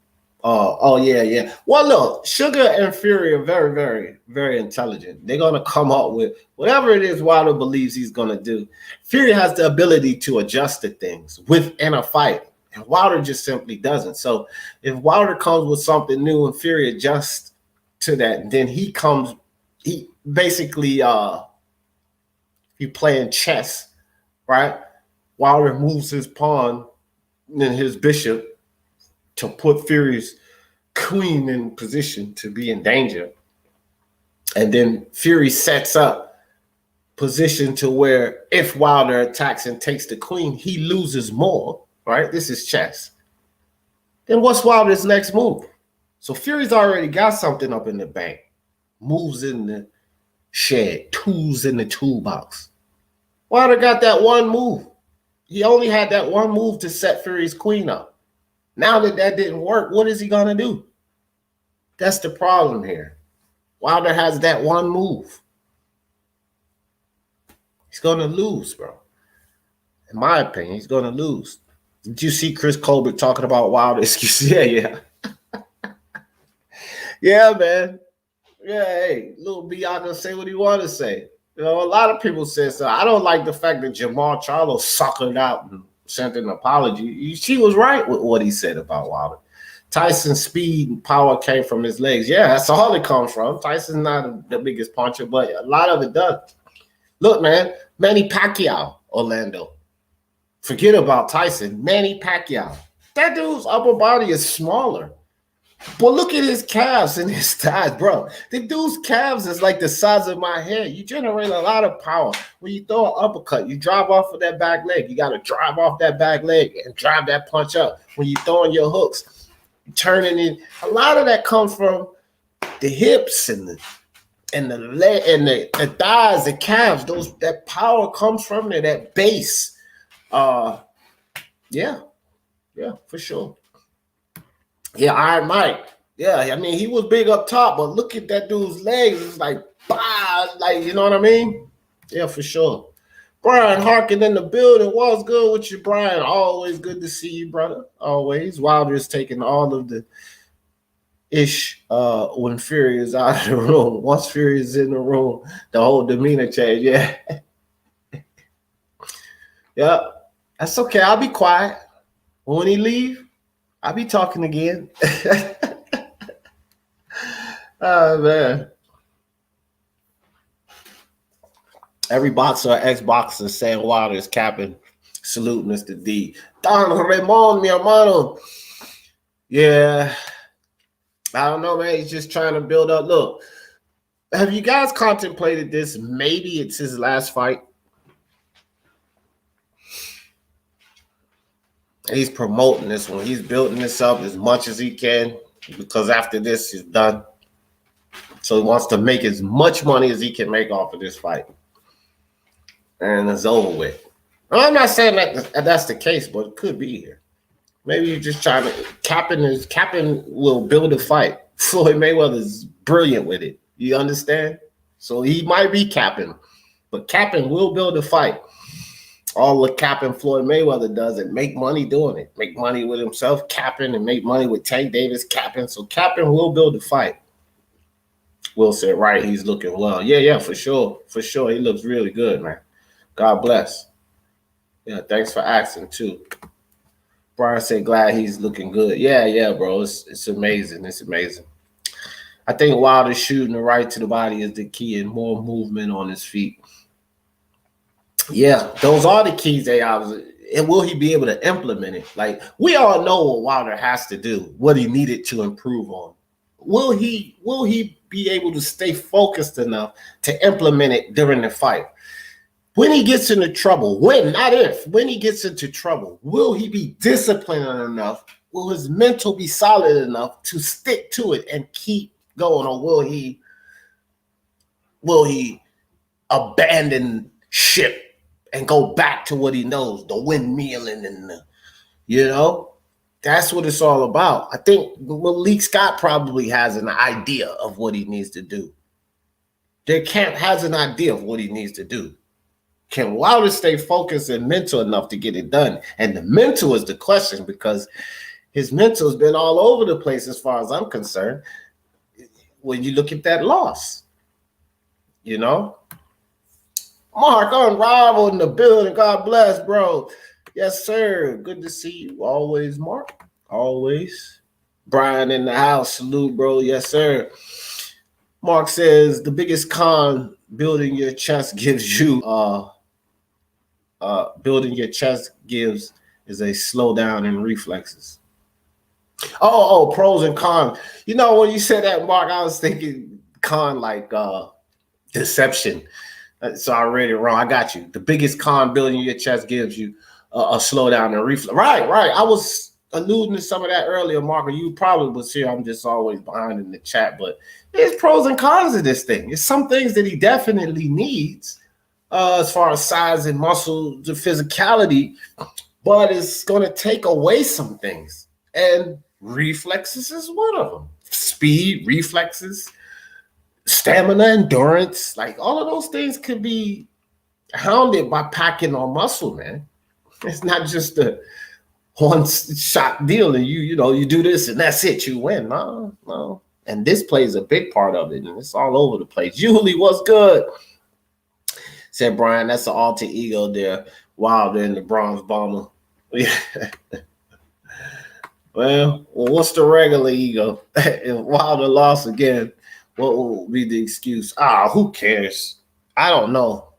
Yeah. Well, look, Sugar and Fury are very, very, very intelligent. They're going to come up with whatever it is Wilder believes he's going to do. Fury has the ability to adjust to things within a fight, and Wilder just simply doesn't. So if Wilder comes with something new and Fury adjusts to that, then he basically, you playing chess, right? Wilder moves his pawn and his bishop to put Fury's queen in position to be in danger. And then Fury sets up position to where if Wilder attacks and takes the queen, he loses more, right? This is chess. Then what's Wilder's next move? So Fury's already got something up in the bank. Moves in the shed, tools in the toolbox. Wilder got that one move. He only had that one move to set Fury's queen up. Now that didn't work, what is he going to do? That's the problem here. Wilder has that one move. He's going to lose, bro. In my opinion, he's going to lose. Did you see Chris Colbert talking about Wilder? Excuse me. Yeah. Yeah, man. Yeah, hey, little Bianca say what he want to say. A lot of people say so. I don't like the fact that Jamal Charlo suckered out and sent an apology. She was right with what he said about Wilder. Tyson's speed and power came from his legs. Yeah, that's all it comes from. Tyson's not the biggest puncher, but a lot of it does. Look, man, Manny Pacquiao, Orlando. Forget about Tyson. Manny Pacquiao. That dude's upper body is smaller. But look at his calves and his thighs, bro. The dude's calves is like the size of my head. You generate a lot of power. When you throw an uppercut, you drive off of that back leg. You got to drive off that back leg and drive that punch up. When you throwing your hooks, turning in. A lot of that comes from the hips and the leg and the thighs, the calves. That power comes from there. That base. Yeah, for sure. Yeah, Iron Mike. Yeah, I mean, he was big up top, but look at that dude's legs. It's like, bah, like, you know what I mean? Yeah, for sure. Brian Harkin in the building. What's good with you, Brian? Always good to see you, brother. Always. Wilder is taking all of the ish when Fury is out of the room. Once Fury is in the room, the whole demeanor change. Yeah. Yeah. That's okay. I'll be quiet. When he leave, I'll be talking again. Oh, man. Every boxer or ex-boxer saying Wilder is capping. Salute, Mr. D. Don Ramon, mi hermano. Yeah. I don't know, man. He's just trying to build up. Look, have you guys contemplated this? Maybe it's his last fight. He's promoting this one. He's building this up as much as he can because after this, he's done. So he wants to make as much money as he can make off of this fight. And it's over with. I'm not saying that that's the case, but it could be here. Maybe you're just trying to capping will build a fight. Floyd Mayweather's brilliant with it. You understand? So he might be capping, but capping will build a fight. All the capping Floyd Mayweather does and make money doing it. Make money with himself capping and make money with Tank Davis capping. So capping will build a fight. Will said, right, he's looking well. Yeah, for sure. For sure. He looks really good, man. God bless. Yeah, thanks for asking too. Brian said, glad he's looking good. Yeah, bro. It's amazing. It's amazing. I think Wilder shooting the right to the body is the key and more movement on his feet. Yeah, those are the keys they have. And will he be able to implement it? Like, we all know what Wilder has to do, what he needed to improve on. Will he be able to stay focused enough to implement it during the fight? When he gets into trouble, when he gets into trouble, will he be disciplined enough? Will his mental be solid enough to stick to it and keep going? Or will he abandon ship and go back to what he knows, the windmilling and that's what it's all about. I think Malik Scott probably has an idea of what he needs to do. Their camp has an idea of what he needs to do. Can Wilder stay focused and mental enough to get it done? And the mental is the question, because his mental has been all over the place as far as I'm concerned. When you look at that loss, Mark Unrivaled in the building. God bless, bro. Yes, sir. Good to see you. Always, Mark. Always. Brian in the house. Salute, bro. Yes, sir. Mark says the biggest con building your chest gives you is a slowdown in reflexes. Oh, pros and cons. When you said that, Mark, I was thinking con like deception. So I read it wrong. I got you. The biggest con building your chest gives you a slowdown in reflex. Right. I was alluding to some of that earlier, Mark. You probably was here. I'm just always behind in the chat, but there's pros and cons of this thing. There's some things that he definitely needs as far as size and muscle, the physicality, but it's going to take away some things. And reflexes is one of them. Speed, reflexes, stamina, endurance, like all of those things could be hounded by packing on muscle, man. It's not just a one-shot deal and you do this and that's it, you win. No. And this plays a big part of it, and it's all over the place. Julie, what's good? Said Brian, that's an alter ego there. Wilder in the bronze bomber. Well, what's the regular ego? If Wilder lost again, what will be the excuse? Who cares? I don't know.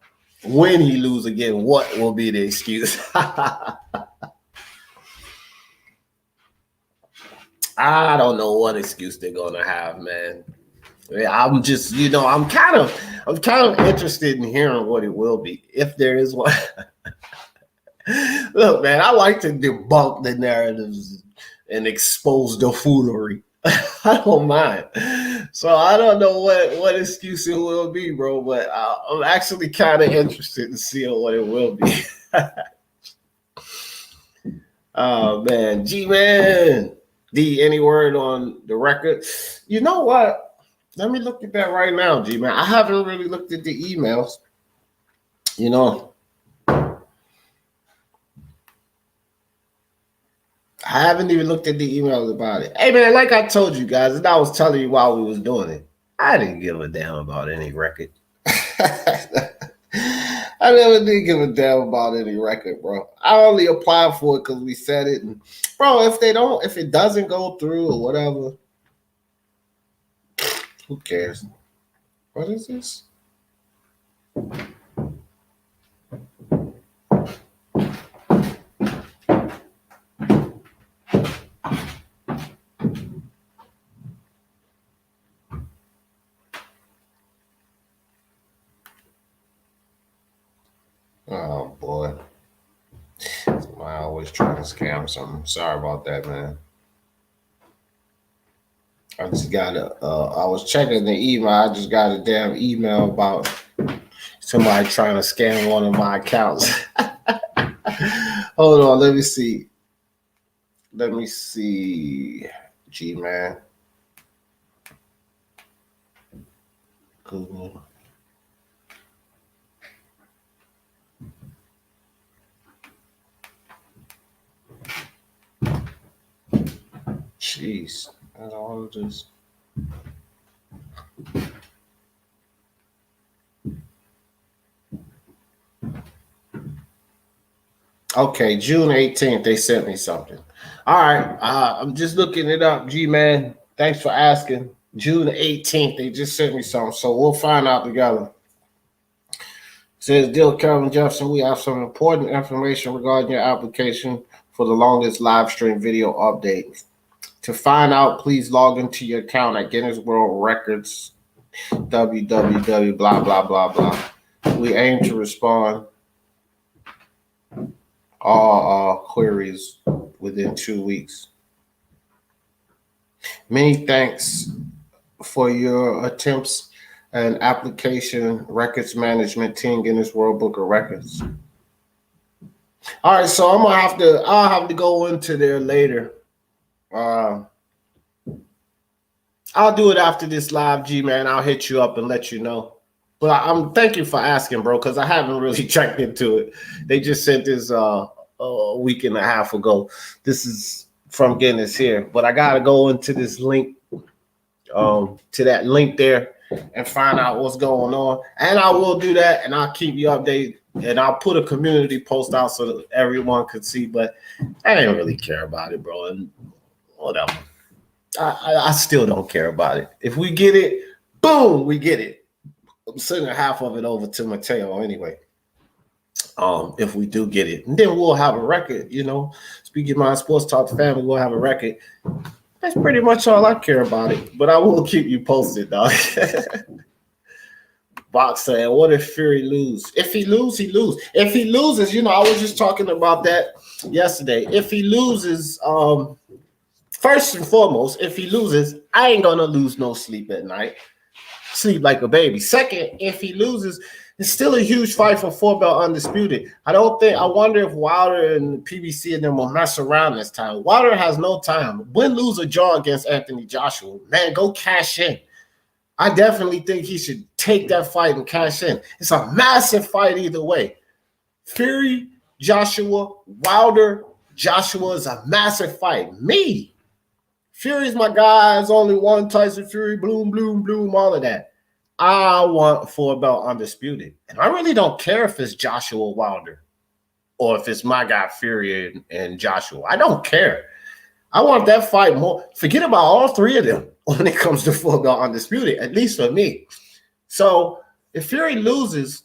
When he lose again, what will be the excuse? I don't know what excuse they're gonna have, man. I'm just, I'm kind of interested in hearing what it will be, if there is one. Look, man, I like to debunk the narratives and expose the foolery. I don't mind. So I don't know what excuse it will be, bro, but I'm actually kind of interested in seeing what it will be. Oh, man. G-Man. D, any word on the record? You know what? Let me look at that right now, G-Man. I haven't really looked at the emails. I haven't even looked at the emails about it. Hey, man, like I told you guys, and I was telling you while we was doing it, I didn't give a damn about any record. I never did give a damn about any record, bro. I only applied for it because we said it. And, bro, if it doesn't go through or whatever, who cares? What is this? Oh, boy. I always try to scam something. Sorry about that, man. I just got I was checking the email. I just got a damn email about somebody trying to scam one of my accounts. Hold on, let me see. Let me see. G-Man. Google. Jeez. I don't just. Okay, June 18th, they sent me something. All right, I'm just looking it up, G-Man. Thanks for asking. June 18th, they just sent me something, so we'll find out together. Says, Dear Calvin Jefferson, we have some important information regarding your application for the longest live stream video update. To find out, please log into your account at Guinness World Records, www, blah, blah, blah, blah. We aim to respond all queries within 2 weeks. Many thanks for your attempts and application records management team Guinness World Book of Records. All right, so I'll have to go into there later. I'll do it after this live, G-Man. I'll hit you up and let you know. But I'm thank you for asking, bro, because I haven't really checked into it. They just sent this a week and a half ago. This is from Guinness here, but I gotta go into this link, to that link there, and find out what's going on. And I will do that, and I'll keep you updated. And I'll put a community post out so that everyone could see. But I didn't really care about it, bro. And whatever. I still don't care about it. If we get it, boom, we get it. I'm sending half of it over to Mateo anyway. If we do get it, and then we'll have a record, Speaking Mind Sports Talk family, we'll have a record. That's pretty much all I care about it. But I will keep you posted, dog. Box saying, what if Fury lose? If he lose, he lose. If he loses, I was just talking about that yesterday. If he loses, first and foremost, if he loses, I ain't gonna lose no sleep at night. Sleep like a baby. Second, if he loses, it's still a huge fight for 4-belt undisputed. I wonder if Wilder and PBC and them will mess around this time. Wilder has no time. Win, lose, or draw against Anthony Joshua. Man, go cash in. I definitely think he should take that fight and cash in. It's a massive fight either way. Fury, Joshua, Wilder, Joshua is a massive fight. Me. Fury's my guy. There's only one Tyson Fury. Bloom, bloom, bloom, all of that. I want 4-belt undisputed. And I really don't care if it's Joshua Wilder or if it's my guy Fury and Joshua. I don't care. I want that fight more. Forget about all three of them when it comes to 4-belt undisputed, at least for me. So if Fury loses,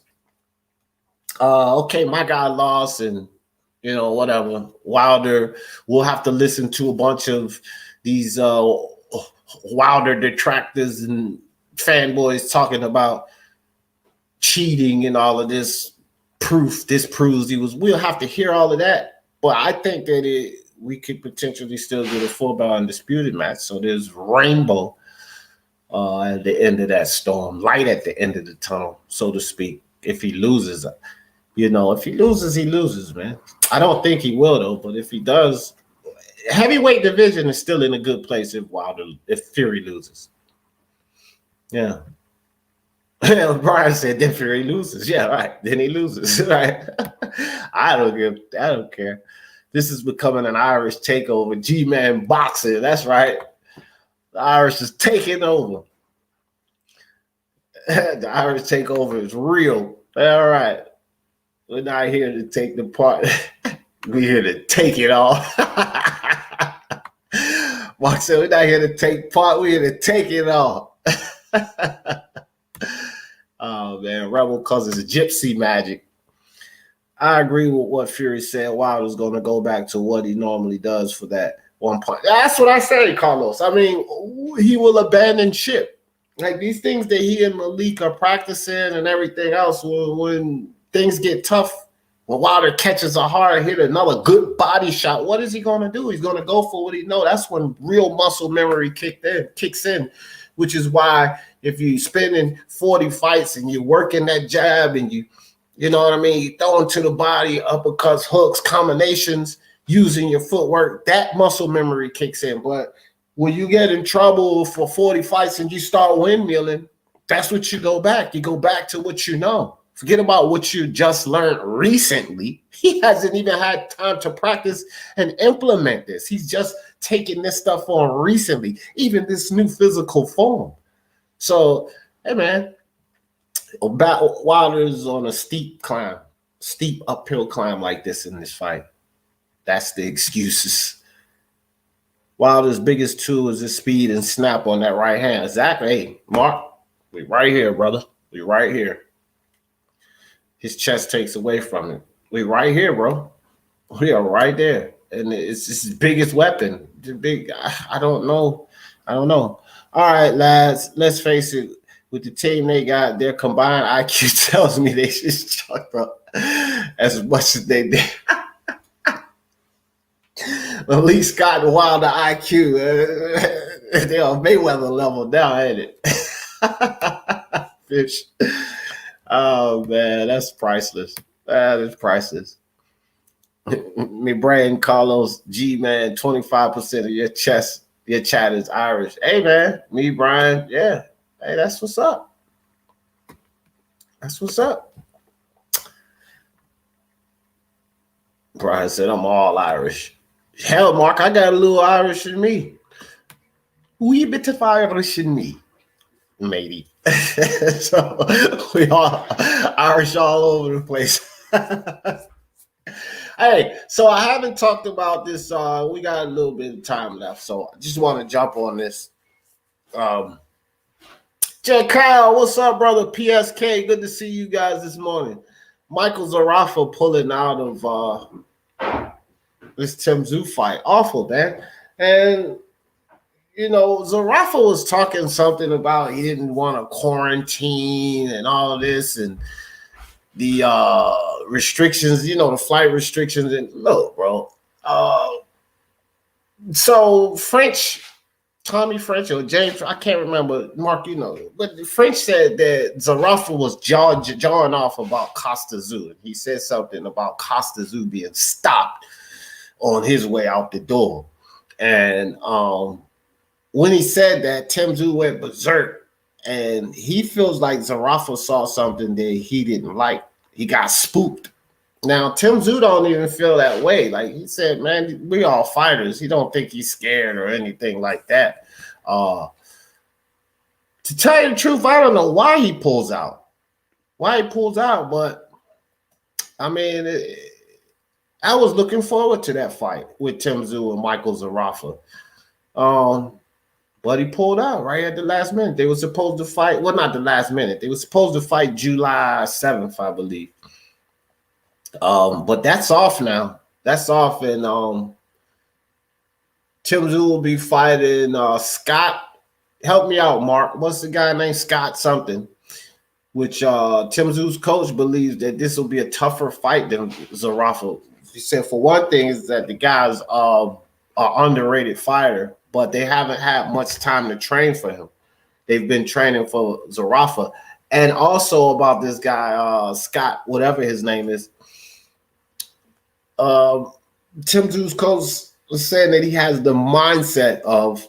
okay, my guy lost and, whatever. Wilder will have to listen to a bunch of these Wilder detractors and fanboys talking about cheating and all of this proof. This proves he was. We'll have to hear all of that. But I think that we could potentially still get a 4-belt undisputed match. So there's rainbow at the end of that storm, light at the end of the tunnel, so to speak. If he loses, if he loses, man. I don't think he will though. But if he does, heavyweight division is still in a good place if Fury loses. Yeah. Brian said then Fury loses. Yeah, right. Then he loses. Right. I don't care. This is becoming an Irish takeover. G-Man boxing. That's right. The Irish is taking over. The Irish takeover is real. All right. We're not here to take the part. We're here to take it all. Mark said, we're not here to take part. We're here to take it all. Oh, man. Rebel Cousins, gypsy magic. I agree with what Fury said. Wilder's going to go back to what he normally does for that one point. That's what I say, Carlos. I mean, he will abandon ship. Like these things that he and Malik are practicing and everything else, when things get tough, When Wilder catches a hard hit, another good body shot, what is he going to do? He's going to go for what he knows. That's when real muscle memory kicks in, which is why if you're spending 40 fights and you're working that jab and you know what I mean, you throwing to the body, uppercuts, hooks, combinations, using your footwork, that muscle memory kicks in. But when you get in trouble for 40 fights and you start windmilling, that's what you go back. You go back to what you know. Forget about what you just learned recently. He hasn't even had time to practice and implement this. He's just taking this stuff on recently, even this new physical form. So, hey, man, Wilder's on a steep uphill climb like this in this fight. That's the excuses. Wilder's biggest tool is his speed and snap on that right hand. Exactly. Hey, Mark, we right here, brother. We right here. His chest takes away from it. We right here, bro. We are right there. And it's his biggest weapon. I don't know. All right, lads, let's face it. With the team they got, their combined IQ tells me they just chucked up as much as they did. At least Scott and Wilder IQ, they're on Mayweather level now, ain't it? Fish. Oh, man, that's priceless. That is priceless. Me brain, Carlos G, man, 25% of your chat is Irish. Hey, man, me, Brian, yeah. Hey, that's what's up. That's what's up. Brian said, I'm all Irish. Hell, Mark, I got a little Irish in me. Wee bit of Irish in me, matey. So we all Irish all over the place. Hey, so I haven't talked about this. We got a little bit of time left, so I just want to jump on this. J. Kyle, what's up, brother? PSK, good to see you guys this morning. Michael Zerafa pulling out of this Tim Tszyu fight. Awful, man. And, you know, Zerafa was talking something about he didn't want to quarantine and all of this and the restrictions, you know, the flight restrictions. And look, bro. So Tommy French or James, I can't remember, Mark, you know, but French said that Zerafa was jawing off about Costa Tszyu. He said something about Costa Tszyu being stopped on his way out the door. And when he said that, Tim Tszyu went berserk, and he feels like Zerafa saw something that he didn't like. He got spooked. Now, Tim Tszyu don't even feel that way. Like he said, man, we all fighters. He don't think he's scared or anything like that. To tell you the truth, I don't know why he pulls out. But I mean, I was looking forward to that fight with Tim Tszyu and Michael Zerafa. But he pulled out right at the last minute. They were supposed to fight. Well, not the last minute. They were supposed to fight July 7th, I believe. But that's off now. That's off, and Tim Tszyu will be fighting Scott. Help me out, Mark. What's the guy named Scott something? Which Tim Tszyu's coach believes that this will be a tougher fight than Zerafa. He said for one thing is that the guy's an underrated fighter, but they haven't had much time to train for him. They've been training for Zerafa. And also about this guy, Scott, whatever his name is. Tim Tszyu's coach was saying that he has the mindset of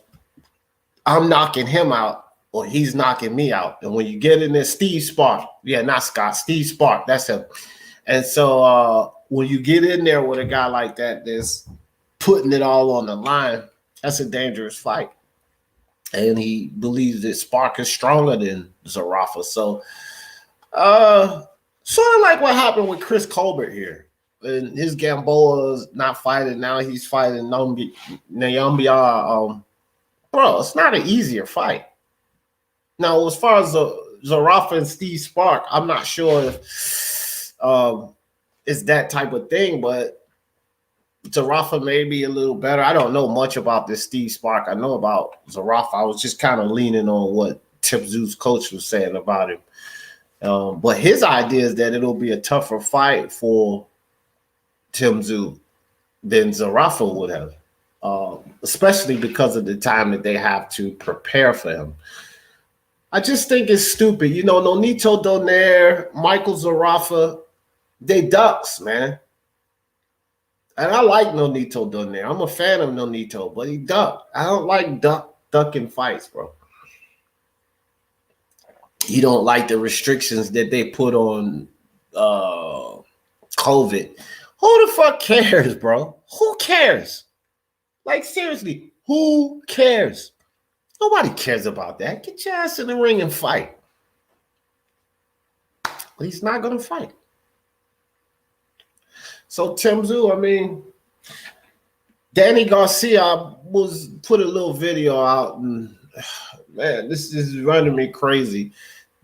I'm knocking him out or he's knocking me out. And when you get in there, Steve Spark, not Scott, Steve Spark, that's him. And so when you get in there with a guy like that that's putting it all on the line, that's a dangerous fight. And he believes that Spark is stronger than Zerafa. So sort of like what happened with Chris Colbert here. And his Gamboa's not fighting now. He's fighting Naombia. Bro, it's not an easier fight. Now, as far as Zerafa and Steve Spark, I'm not sure if it's that type of thing, but Zerafa may be a little better. I don't know much about this Steve Spark. I know about Zerafa. I was just kind of leaning on what Tim Tszyu's coach was saying about him. But his idea is that it'll be a tougher fight for Tim Tszyu than Zerafa would have, especially because of the time that they have to prepare for him. I just think it's stupid. You know, Nonito Donaire, Michael Zerafa, they ducks, man. And I like Nonito Donaire. I'm a fan of Nonito, but he ducked. I don't like ducking fights, bro. You don't like the restrictions that they put on COVID. Who the fuck cares, bro? Who cares? Like, seriously, who cares? Nobody cares about that. Get your ass in the ring and fight. But he's not going to fight. So, Tim Tszyu, I mean, Danny Garcia was put a little video out, and man, this is running me crazy.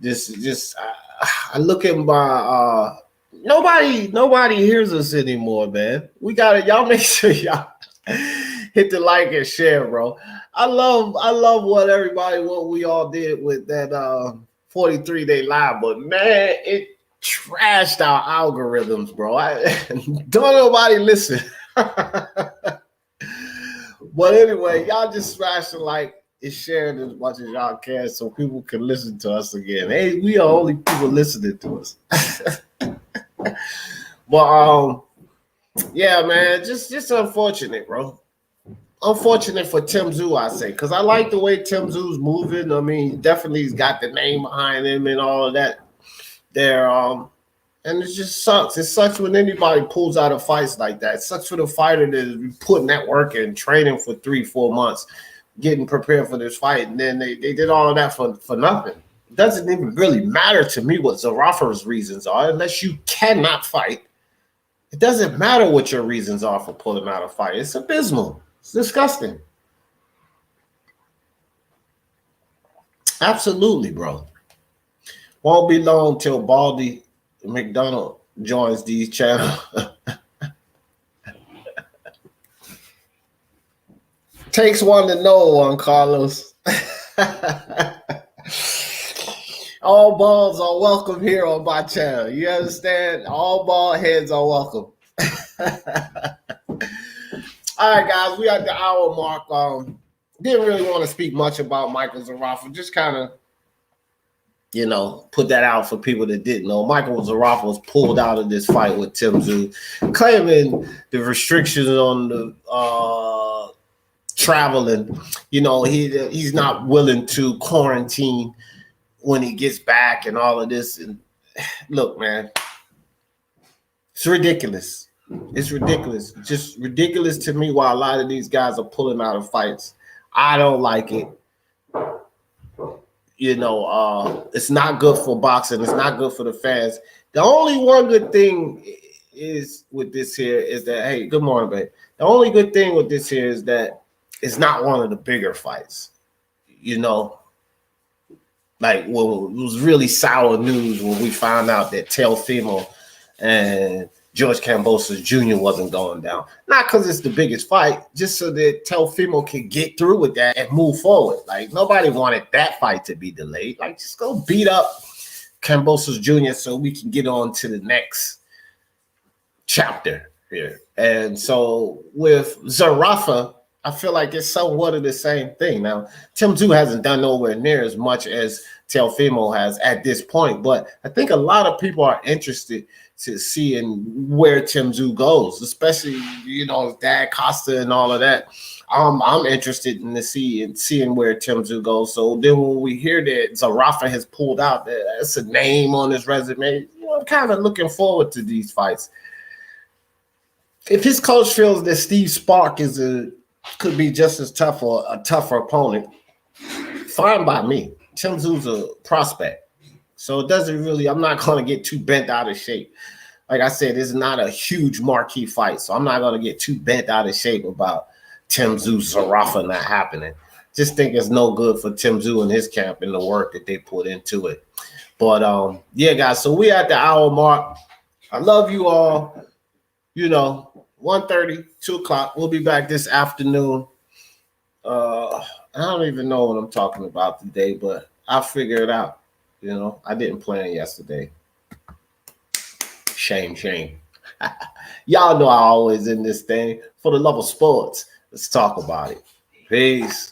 I look at my nobody hears us anymore, man. We gotta y'all make sure y'all hit the like and share, bro. I love what we all did with that 43-day live, but man, it trashed our algorithms, bro. Don't nobody listen. But anyway, y'all just smash the like and share it as much as y'all can so people can listen to us again. Hey, we are only people listening to us. But yeah, man, just unfortunate, bro. Unfortunate for Tim Tszyu, I say, because I like the way Tim Tszyu's moving. I mean, definitely he's got the name behind him and all of that there. And it just sucks. It sucks when anybody pulls out of fights like that. It sucks for the fighter that is putting that work in, training for 3-4 months, getting prepared for this fight, and then they did all of that for nothing. It doesn't even really matter to me what Zerafa's reasons are, unless you cannot fight. It doesn't matter what your reasons are for pulling out a fight. It's abysmal. It's disgusting. Absolutely, bro. Won't be long till Baldy McDonald joins these channels. Takes one to know one, Carlos. All balls are welcome here on my channel. You understand? All bald heads are welcome. All right, guys, we at the hour mark. Didn't really want to speak much about Michael Zerafa. Just kind of, put that out for people that didn't know. Michael Zerafa was pulled out of this fight with Tim Tszyu, claiming the restrictions on the traveling. He's not willing to quarantine when he gets back and all of this. And look, man, it's ridiculous. It's ridiculous. Just ridiculous to me why a lot of these guys are pulling out of fights. I don't like it. It's not good for boxing. It's not good for the fans. The only one good thing is with this here is that, hey, good morning, babe. The only good thing with this here is that it's not one of the bigger fights. Like, well, it was really sour news when we found out that Teofimo and George Kambosos Jr. wasn't going down. Not because it's the biggest fight, just so that Teofimo can get through with that and move forward. Like, nobody wanted that fight to be delayed. Like, just go beat up Kambosos Jr. so we can get on to the next chapter here. And so with Zerafa, I feel like it's somewhat of the same thing. Now, Tim Tszyu hasn't done nowhere near as much as Teofimo has at this point, but I think a lot of people are interested to seeing where Tim Tszyu goes, especially, his dad Costa and all of that. I'm interested in seeing where Tim Tszyu goes. So then when we hear that Zerafa has pulled out, that's a name on his resume, I'm kind of looking forward to these fights. If his coach feels that Steve Spark could be just as tough or a tougher opponent, fine by me. Tim Tszyu's a prospect. So it doesn't really, I'm not going to get too bent out of shape. Like I said, it's not a huge marquee fight, so I'm not going to get too bent out of shape about Tim Tszyu, Zerafa not happening. Just think it's no good for Tim Tszyu and his camp and the work that they put into it. But, yeah, guys, so we at the hour mark. I love you all. 1:30, 2 o'clock. We'll be back this afternoon. I don't even know what I'm talking about today, but I'll figure it out. I didn't plan yesterday. Shame. Y'all know I always in this thing. For the love of sports, let's talk about it. Peace.